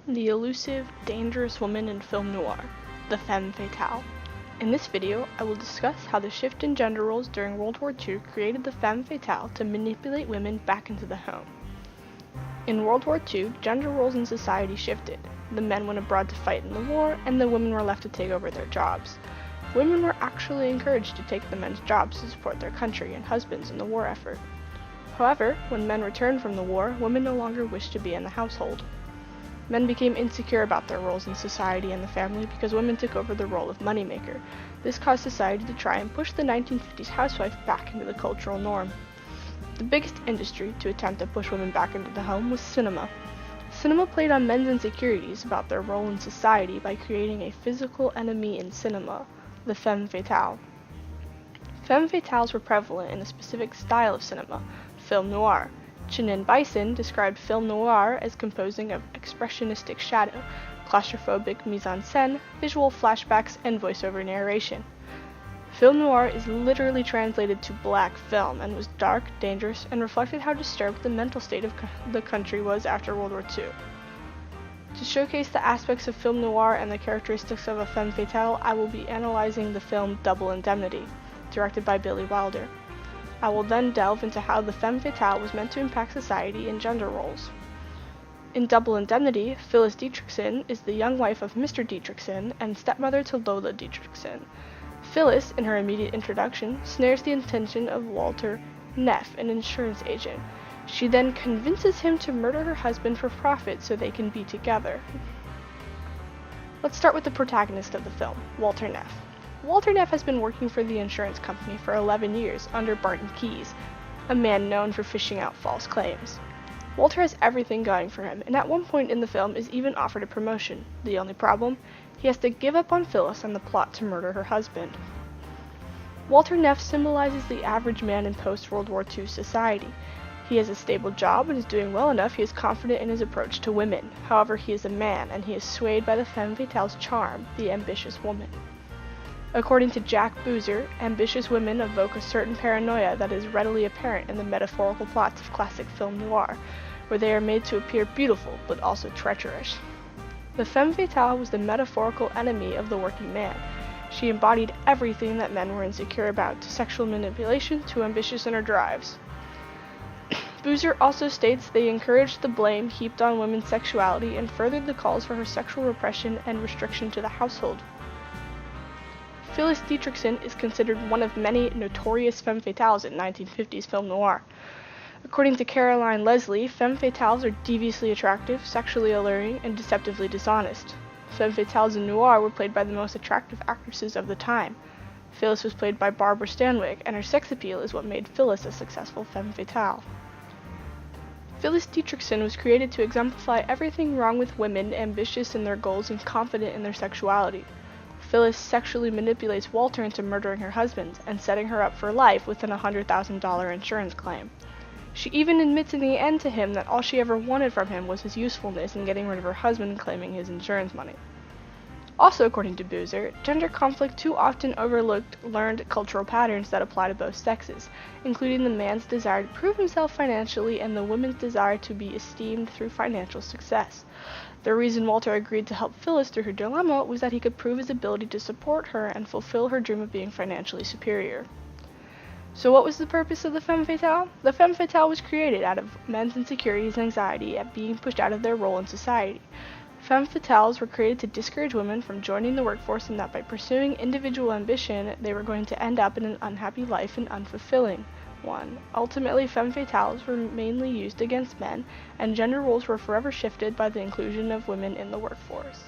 The elusive, dangerous woman in film noir, the Femme Fatale. In this video, I will discuss how the shift in gender roles during World War II created the Femme Fatale to manipulate women back into the home. In World War II, gender roles in society shifted. The men went abroad to fight in the war, and the women were left to take over their jobs. Women were actually encouraged to take the men's jobs to support their country and husbands in the war effort. However, when men returned from the war, women no longer wished to be in the household. Men became insecure about their roles in society and the family because women took over the role of moneymaker. This caused society to try and push the 1950s housewife back into the cultural norm. The biggest industry to attempt to push women back into the home was cinema. Cinema played on men's insecurities about their role in society by creating a physical enemy in cinema, the femme fatale. Femme fatales were prevalent in a specific style of cinema, film noir. Chinen Bison described film noir as composing of expressionistic shadow, claustrophobic mise-en-scène, visual flashbacks, and voiceover narration. Film noir is literally translated to black film and was dark, dangerous, and reflected how disturbed the mental state of the country was after World War II. To showcase the aspects of film noir and the characteristics of a femme fatale, I will be analyzing the film Double Indemnity, directed by Billy Wilder. I will then delve into how the femme fatale was meant to impact society and gender roles. In Double Indemnity, Phyllis Dietrichson is the young wife of Mr. Dietrichson and stepmother to Lola Dietrichson. Phyllis, in her immediate introduction, snares the attention of Walter Neff, an insurance agent. She then convinces him to murder her husband for profit so they can be together. Let's start with the protagonist of the film, Walter Neff. Walter Neff has been working for the insurance company for 11 years under Barton Keyes, a man known for fishing out false claims. Walter has everything going for him, and at one point in the film is even offered a promotion. The only problem? He has to give up on Phyllis and the plot to murder her husband. Walter Neff symbolizes the average man in post-World War II society. He has a stable job and is doing well enough he is confident in his approach to women. However, he is a man, and he is swayed by the femme fatale's charm, the ambitious woman. According to Jack Boozer, ambitious women evoke a certain paranoia that is readily apparent in the metaphorical plots of classic film noir, where they are made to appear beautiful but also treacherous. The femme fatale was the metaphorical enemy of the working man. She embodied everything that men were insecure about, to sexual manipulation to ambitious inner drives. Boozer also states they encouraged the blame heaped on women's sexuality and furthered the calls for her sexual repression and restriction to the household. Phyllis Dietrichson is considered one of many notorious femme fatales in 1950s film noir. According to Caroline Leslie, femme fatales are deviously attractive, sexually alluring, and deceptively dishonest. Femme fatales in noir were played by the most attractive actresses of the time. Phyllis was played by Barbara Stanwyck, and her sex appeal is what made Phyllis a successful femme fatale. Phyllis Dietrichson was created to exemplify everything wrong with women ambitious in their goals and confident in their sexuality. Phyllis sexually manipulates Walter into murdering her husband and setting her up for life with an $100,000 insurance claim. She even admits in the end to him that all she ever wanted from him was his usefulness in getting rid of her husband and claiming his insurance money. Also, according to Boozer, gender conflict too often overlooked learned cultural patterns that apply to both sexes, including the man's desire to prove himself financially and the woman's desire to be esteemed through financial success. The reason Walter agreed to help Phyllis through her dilemma was that he could prove his ability to support her and fulfill her dream of being financially superior. So what was the purpose of the femme fatale? The femme fatale was created out of men's insecurities and anxiety at being pushed out of their role in society. Femme fatales were created to discourage women from joining the workforce, and that by pursuing individual ambition, they were going to end up in an unhappy life and unfulfilling one. Ultimately, femme fatales were mainly used against men, and gender roles were forever shifted by the inclusion of women in the workforce.